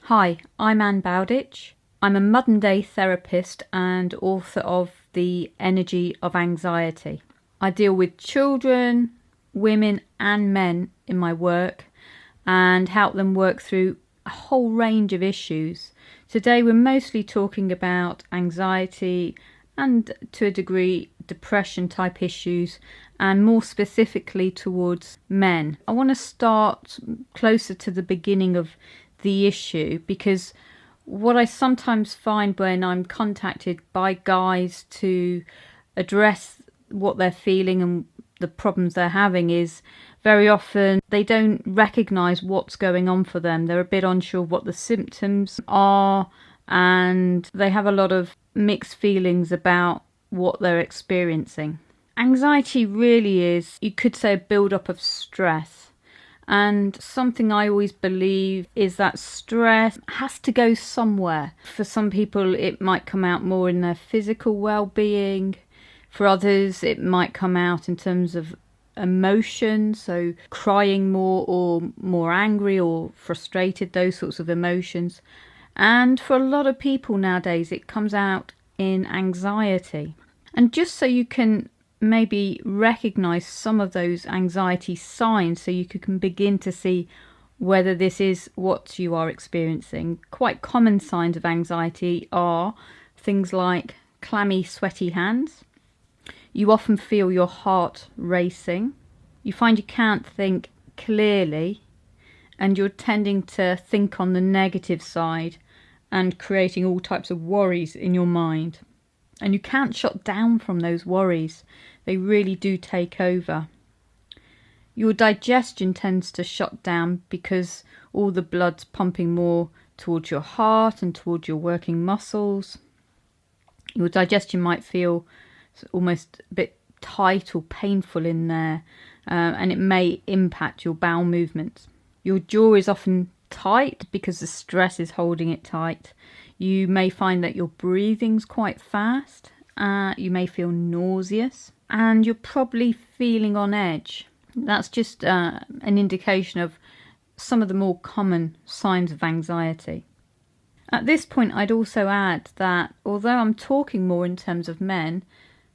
Hi, I'm Anne Bowditch. I'm a modern day therapist and author of The Energy of Anxiety. I deal with children, women and men in my work and help them work through a whole range of issues. Today we're mostly talking about anxiety and, to a degree, depression type issues, and more specifically towards men. I want to start closer to the beginning of the issue, because what I sometimes find when I'm contacted by guys to address what they're feeling and the problems they're having is very often they don't recognise what's going on for them. They're a bit unsure what the symptoms are, and they have a lot of mixed feelings about what they're experiencing. Anxiety really is, you could say, a build-up of stress. And something I always believe is that stress has to go somewhere. For some people, it might come out more in their physical well-being. For others, it might come out in terms of emotion, so crying more or more angry or frustrated, those sorts of emotions. And for a lot of people nowadays, it comes out in anxiety. And just so you can maybe recognize some of those anxiety signs, so you can begin to see whether this is what you are experiencing. Quite common signs of anxiety are things like clammy, sweaty hands. You often feel your heart racing. You find you can't think clearly, and you're tending to think on the negative side and creating all types of worries in your mind. And you can't shut down from those worries. They really do take over. Your digestion tends to shut down because all the blood's pumping more towards your heart and towards your working muscles. Your digestion might feel almost a bit tight or painful in there, and it may impact your bowel movements. Your jaw is often tight because the stress is holding it tight. You may find that your breathing's quite fast. You may feel nauseous, and you're probably feeling on edge. That's just an indication of some of the more common signs of anxiety. At this point, I'd also add that although I'm talking more in terms of men,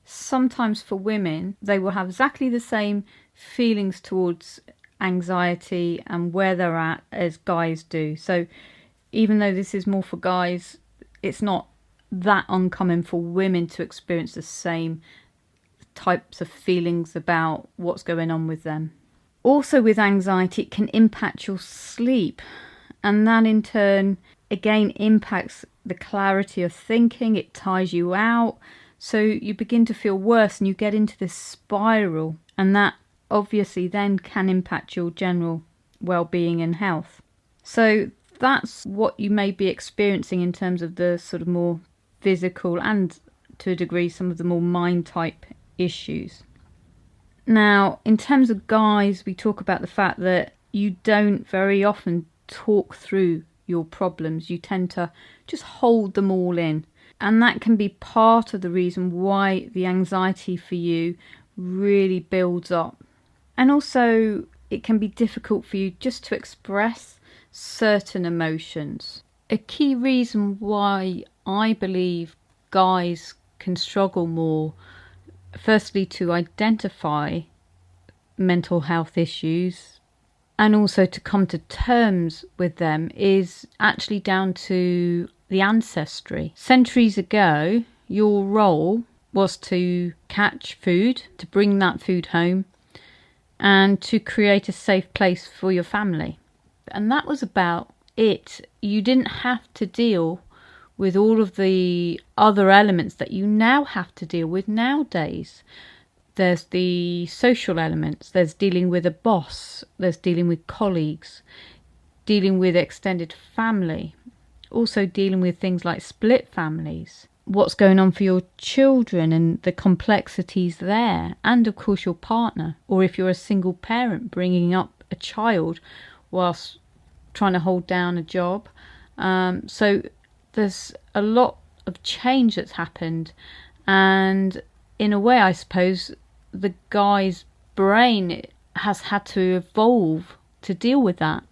sometimes for women, they will have exactly the same feelings towards anxiety and where they're at as guys do. So even though this is more for guys, it's not that uncommon for women to experience the same types of feelings about what's going on with them. Also with anxiety, it can impact your sleep, and that in turn again impacts the clarity of thinking. It tires you out, so you begin to feel worse and you get into this spiral, and that obviously then can impact your general well-being and health. So that's what you may be experiencing in terms of the sort of more physical and, to a degree, some of the more mind type issues. Now, in terms of guys, we talk about the fact that you don't very often talk through your problems. You tend to just hold them all in. And that can be part of the reason why the anxiety for you really builds up. And also, it can be difficult for you just to express certain emotions. A key reason why I believe guys can struggle more, firstly to identify mental health issues and also to come to terms with them, is actually down to the ancestry. Centuries ago, your role was to catch food, to bring that food home, and to create a safe place for your family. And that was about it. You didn't have to deal with all of the other elements that you now have to deal with nowadays. There's the social elements, there's dealing with a boss, there's dealing with colleagues, dealing with extended family, also dealing with things like split families, what's going on for your children and the complexities there, and of course your partner, or if you're a single parent bringing up a child whilst trying to hold down a job. So there's a lot of change that's happened, and in a way I suppose the guy's brain has had to evolve to deal with that.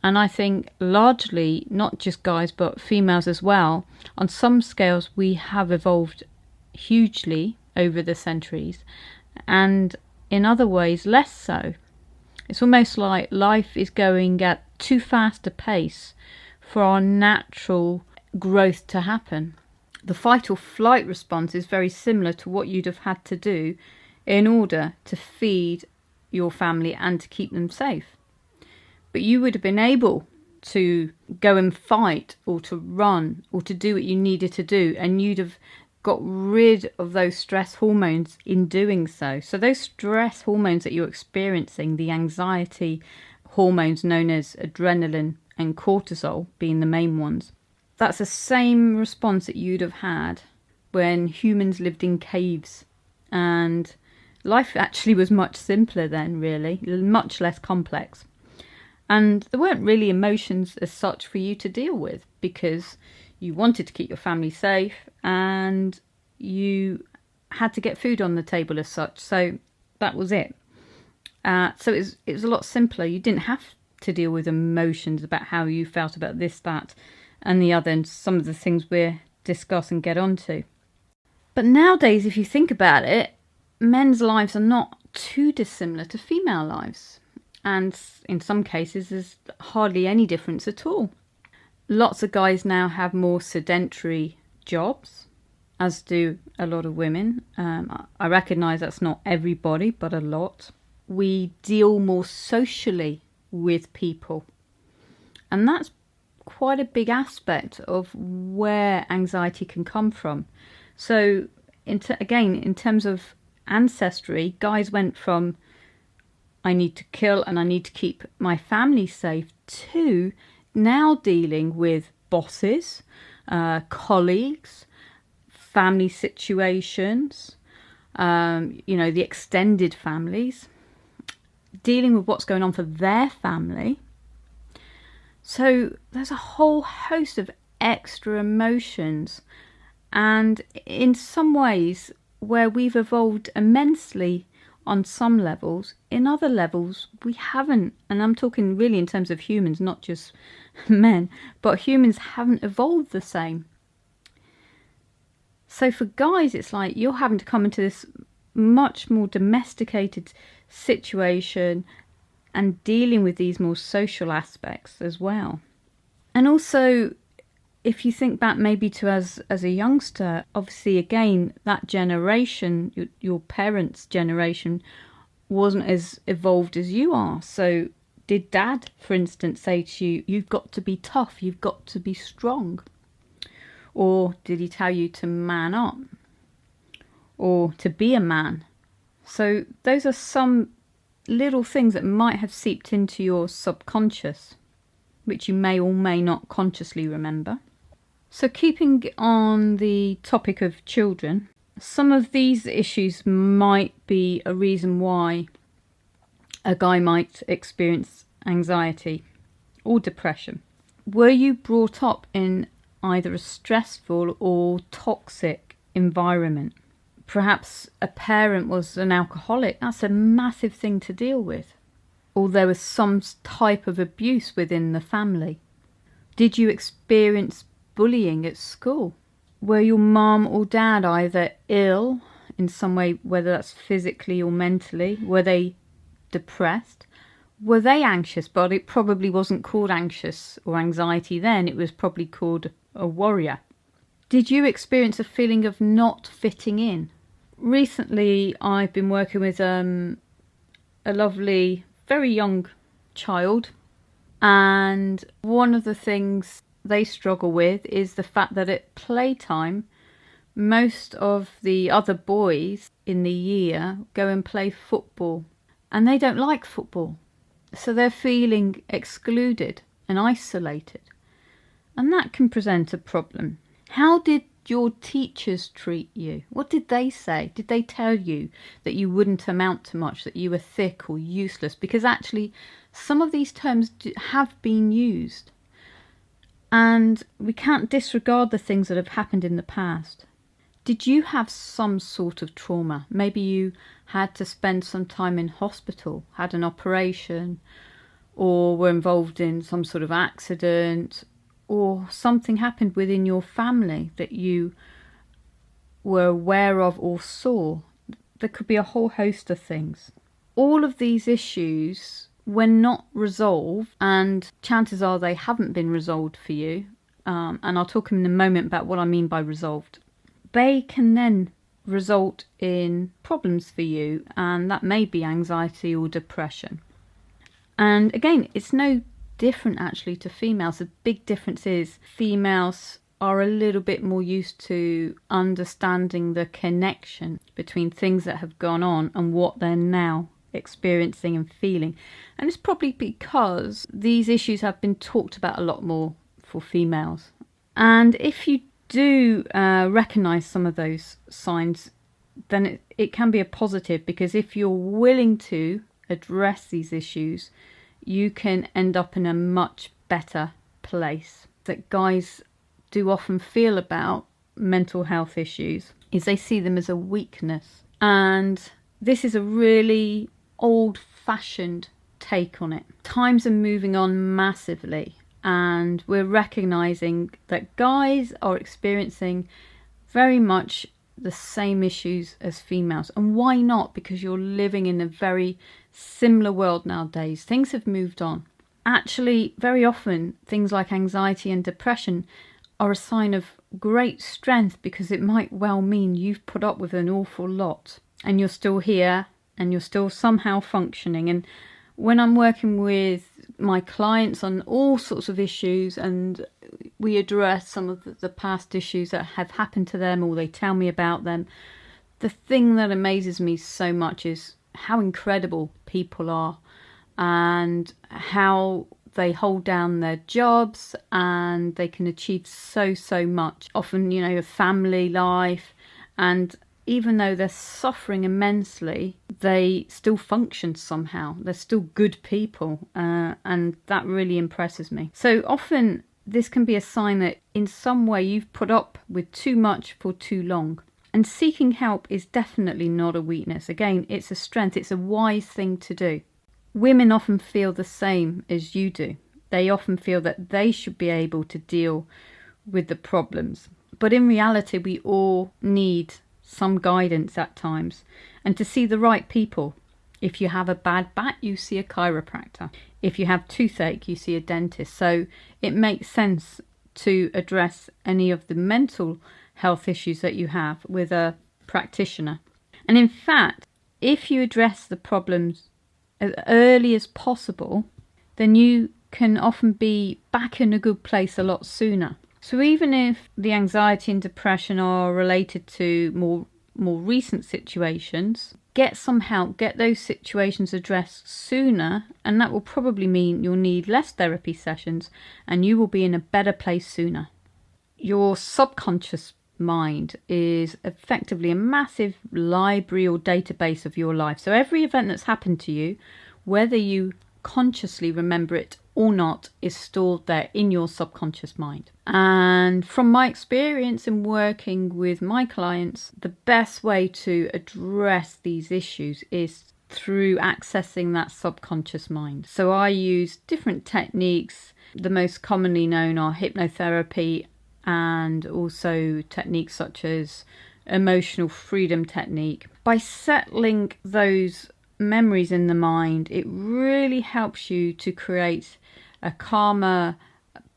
And I think largely, not just guys, but females as well, on some scales we have evolved hugely over the centuries, and in other ways less so. It's almost like life is going at too fast a pace for our natural growth to happen. The fight or flight response is very similar to what you'd have had to do in order to feed your family and to keep them safe. But you would have been able to go and fight or to run or to do what you needed to do, and you'd have got rid of those stress hormones in doing so. So those stress hormones that you're experiencing, the anxiety hormones known as adrenaline and cortisol being the main ones, that's the same response that you'd have had when humans lived in caves. And life actually was much simpler then, really, much less complex. And there weren't really emotions as such for you to deal with, because you wanted to keep your family safe and you had to get food on the table as such. So that was it. So it was a lot simpler. You didn't have to deal with emotions about how you felt about this, that, and the other, and some of the things we'll discuss and get onto. But nowadays, if you think about it, men's lives are not too dissimilar to female lives. And in some cases, there's hardly any difference at all. Lots of guys now have more sedentary jobs, as do a lot of women. I recognise that's not everybody, but a lot. We deal more socially with people. And that's quite a big aspect of where anxiety can come from. So, in terms of ancestry, guys went from I need to kill and I need to keep my family safe to now dealing with bosses, colleagues, family situations, the extended families, dealing with what's going on for their family. So there's a whole host of extra emotions, and in some ways where we've evolved immensely on some levels, in other levels we haven't. And I'm talking really in terms of humans, not just men, but humans haven't evolved the same. So for guys, it's like you're having to come into this much more domesticated situation and dealing with these more social aspects as well. And also, if you think back maybe to as a youngster, obviously again, that generation, your parents' generation, wasn't as evolved as you are. So did Dad, for instance, say to you, you've got to be tough, you've got to be strong? Or did he tell you to man up? Or to be a man? So those are some little things that might have seeped into your subconscious, which you may or may not consciously remember. So keeping on the topic of children, some of these issues might be a reason why a guy might experience anxiety or depression. Were you brought up in either a stressful or toxic environment? Perhaps a parent was an alcoholic. That's a massive thing to deal with. Or there was some type of abuse within the family. Did you experience bullying at school? Were your mum or dad either ill in some way, whether that's physically or mentally? Were they depressed? Were they anxious? But it probably wasn't called anxious or anxiety then. It was probably called a worrier. Did you experience a feeling of not fitting in? Recently, I've been working with a lovely, very young child, and one of the things they struggle with is the fact that at playtime, most of the other boys in the year go and play football, and they don't like football. So they're feeling excluded and isolated. And that can present a problem. How did your teachers treat you? What did they say? Did they tell you that you wouldn't amount to much, that you were thick or useless? Because actually, some of these terms have been used. And we can't disregard the things that have happened in the past. Did you have some sort of trauma? Maybe you had to spend some time in hospital, had an operation, or were involved in some sort of accident, or something happened within your family that you were aware of or saw. There could be a whole host of things. All of these issues, when not resolved, and chances are they haven't been resolved for you, and I'll talk in a moment about what I mean by resolved, they can then result in problems for you, and that may be anxiety or depression. And again, it's no different actually to females. The big difference is females are a little bit more used to understanding the connection between things that have gone on and what they're now experiencing and feeling. And it's probably because these issues have been talked about a lot more for females. And if you do recognize some of those signs, then it can be a positive, because if you're willing to address these issues, you can end up in a much better place. That guys do often feel about mental health issues is they see them as a weakness. And this is a really old-fashioned take on it. Times are moving on massively, and we're recognizing that guys are experiencing very much the same issues as females. And why not? Because you're living in a very similar world nowadays. Things have moved on. Actually, very often, things like anxiety and depression are a sign of great strength, because it might well mean you've put up with an awful lot and you're still here and you're still somehow functioning. And when I'm working with my clients on all sorts of issues, and we address some of the past issues that have happened to them, or they tell me about them, the thing that amazes me so much is how incredible people are, and how they hold down their jobs and they can achieve so much. Often, a family life, and even though they're suffering immensely, they still function somehow. They're still good people, and that really impresses me. So often this can be a sign that in some way you've put up with too much for too long. And seeking help is definitely not a weakness. Again, it's a strength. It's a wise thing to do. Women often feel the same as you do. They often feel that they should be able to deal with the problems. But in reality, we all need some guidance at times, and to see the right people. If you have a bad back, you see a chiropractor. If you have toothache, you see a dentist. So it makes sense to address any of the mental health issues that you have with a practitioner. And in fact, if you address the problems as early as possible, then you can often be back in a good place a lot sooner. So even if the anxiety and depression are related to more recent situations, get some help, get those situations addressed sooner, and that will probably mean you'll need less therapy sessions and you will be in a better place sooner. Your subconscious mind is effectively a massive library or database of your life. So every event that's happened to you, whether you consciously remember it or not, is stored there in your subconscious mind. And from my experience in working with my clients, the best way to address these issues is through accessing that subconscious mind. So I use different techniques. The most commonly known are hypnotherapy, and also techniques such as emotional freedom technique. By settling those memories in the mind, it really helps you to create a calmer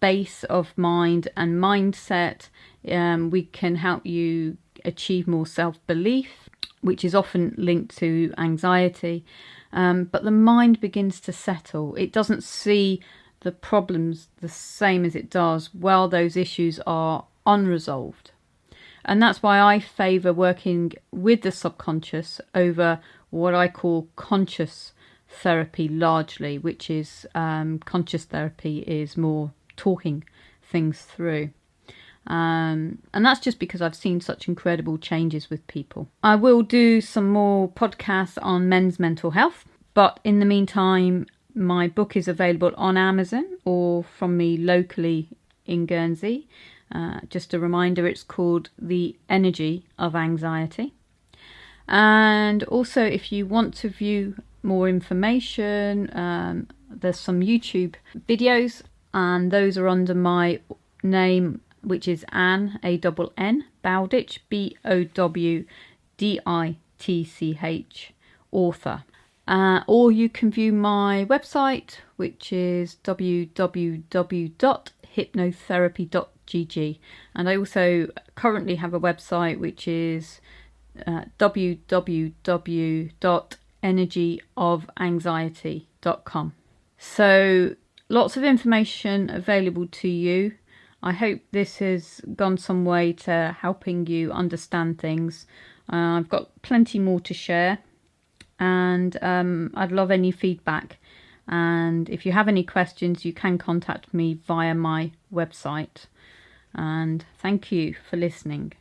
base of mind and mindset. We can help you achieve more self-belief, which is often linked to anxiety. But the mind begins to settle. It doesn't see the problems the same as it does while those issues are unresolved. And that's why I favour working with the subconscious over what I call conscious therapy largely, which is conscious therapy is more talking things through. And that's just because I've seen such incredible changes with people. I will do some more podcasts on men's mental health, but in the meantime, my book is available on Amazon or from me locally in Guernsey. Just a reminder, it's called The Energy of Anxiety. And also, if you want to view more information There's some YouTube videos, and those are under my name, which is Ann, A-N-N, Bowditch, Bowditch, author. Or you can view my website, which is www.hypnotherapy.gg. And I also currently have a website, which is www.energyofanxiety.com. So lots of information available to you. I hope this has gone some way to helping you understand things. I've got plenty more to share, and I'd love any feedback. And if you have any questions, you can contact me via my website. And thank you for listening.